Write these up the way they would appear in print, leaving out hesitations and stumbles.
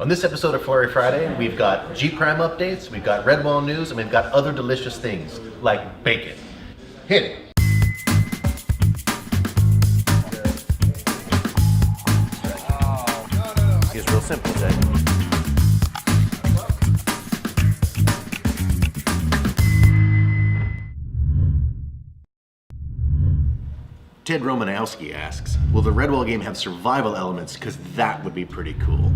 On this episode of Flurry Friday, we've got G Prime updates, we've got Redwall news, and we've got other delicious things like bacon. Hit it! It's real simple, Jay. Ted Romanowski asks, will the Redwall game have survival elements? Because that would be pretty cool.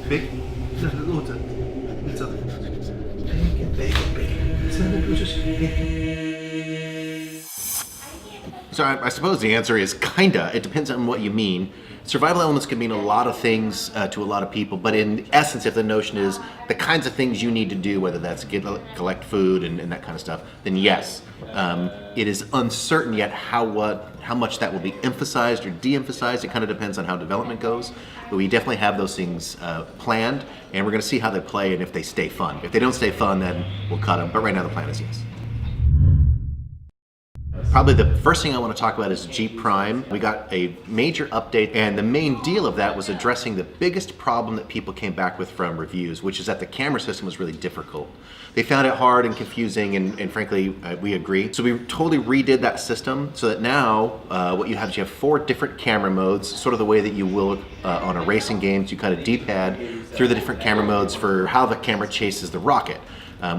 Big? So I suppose the answer is kinda. It depends on what you mean. Survival elements can mean a lot of things to a lot of people, but in essence, if the notion is the kinds of things you need to do, whether that's collect food and that kind of stuff, then yes. It is uncertain yet how much that will be emphasized or de-emphasized. It kind of depends on how development goes, but we definitely have those things planned, and we're going to see how they play and if they stay fun. If they don't stay fun, then we'll cut them, but right now the plan is yes. Probably the first thing I want to talk about is G Prime. We got a major update, and the main deal of that was addressing the biggest problem that people came back with from reviews, which is that the camera system was really difficult. They found it hard and confusing, and frankly, we agree. So we totally redid that system so that now what you have is you have 4 different camera modes, sort of the way that you will on a racing game. So you kind of D-pad through the different camera modes for how the camera chases the rocket.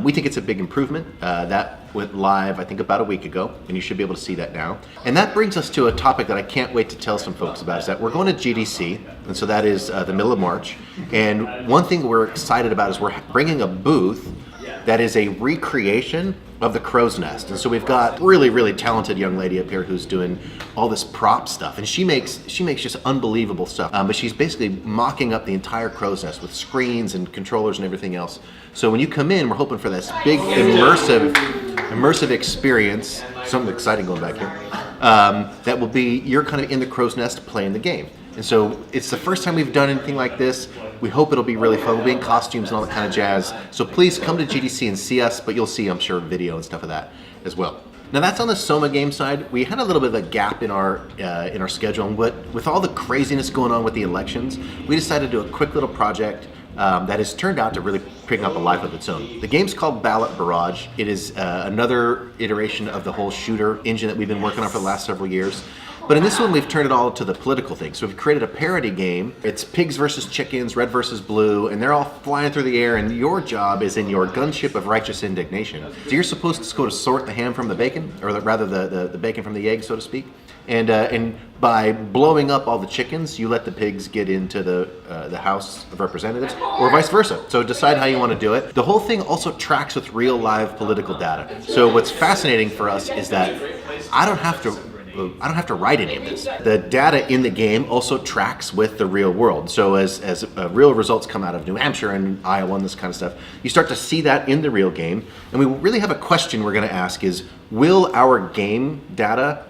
We think it's a big improvement. That went live, I think, about a week ago, and you should be able to see that now. And that brings us to a topic that I can't wait to tell some folks about, is that we're going to GDC, and so that is the middle of March. And one thing we're excited about is we're bringing a booth that is a recreation of the crow's nest. And so we've got really, really talented young lady up here who's doing all this prop stuff, and she makes just unbelievable stuff. But she's basically mocking up the entire crow's nest with screens and controllers and everything else. So when you come in, we're hoping for this big immersive experience, something exciting going back here, that will be you're kind of in the crow's nest playing the game. And so it's the first time we've done anything like this. We hope it'll be really fun. We'll be in costumes and all that kind of jazz. So please come to GDC and see us, but you'll see, I'm sure, video and stuff of that as well. Now that's on the Soma game side. We had a little bit of a gap in our schedule, and with all the craziness going on with the elections, we decided to do a quick little project that has turned out to really pick up a life of its own. The game's called Ballot Barrage. It is another iteration of the whole shooter engine that we've been working on for the last several years. But in this one, we've turned it all to the political thing. So we've created a parody game. It's pigs versus chickens, red versus blue, and they're all flying through the air, and your job is in your gunship of righteous indignation. So you're supposed to go to sort the ham from the bacon, or rather the bacon from the egg, so to speak. And by blowing up all the chickens, you let the pigs get into the House of Representatives, or vice versa. So decide how you want to do it. The whole thing also tracks with real live political data. So what's fascinating for us is that I don't have to write any of this. The data in the game also tracks with the real world. So as real results come out of New Hampshire and Iowa and this kind of stuff, you start to see that in the real game. And we really have a question we're going to ask is, will our game data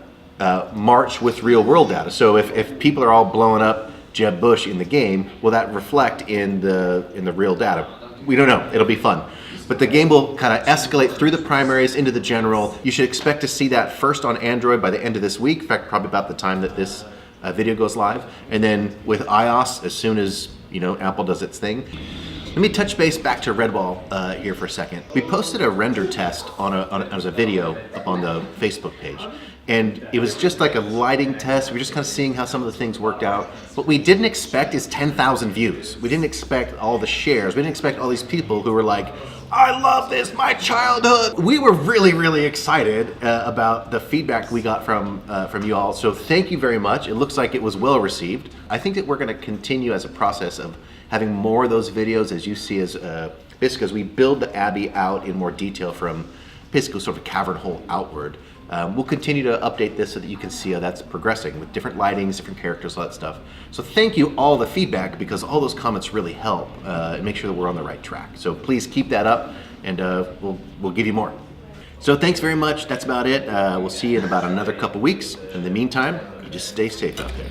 march with real world data? So if people are all blowing up Jeb Bush in the game, will that reflect in the real data? We don't know. It'll be fun. But the game will kind of escalate through the primaries into the general. You should expect to see that first on Android by the end of this week. In fact, probably about the time that this video goes live. And then with iOS, as soon as Apple does its thing. Let me touch base back to Redwall here for a second. We posted a render test as a video up on the Facebook page. And it was just like a lighting test. We were just kind of seeing how some of the things worked out. What we didn't expect is 10,000 views. We didn't expect all the shares. We didn't expect all these people who were like, I love this, my childhood. We were really, really excited about the feedback we got from you all. So thank you very much. It looks like it was well received. I think that we're going to continue as a process of having more of those videos, as you see, as basically as we build the Abbey out in more detail from basically sort of a cavern hole outward. We'll continue to update this so that you can see how that's progressing with different lightings, different characters, all that stuff. So thank you all the feedback, because all those comments really help and make sure that we're on the right track. So please keep that up, and we'll give you more. So thanks very much. That's about it. We'll see you in about another couple weeks. In the meantime, you just stay safe out there.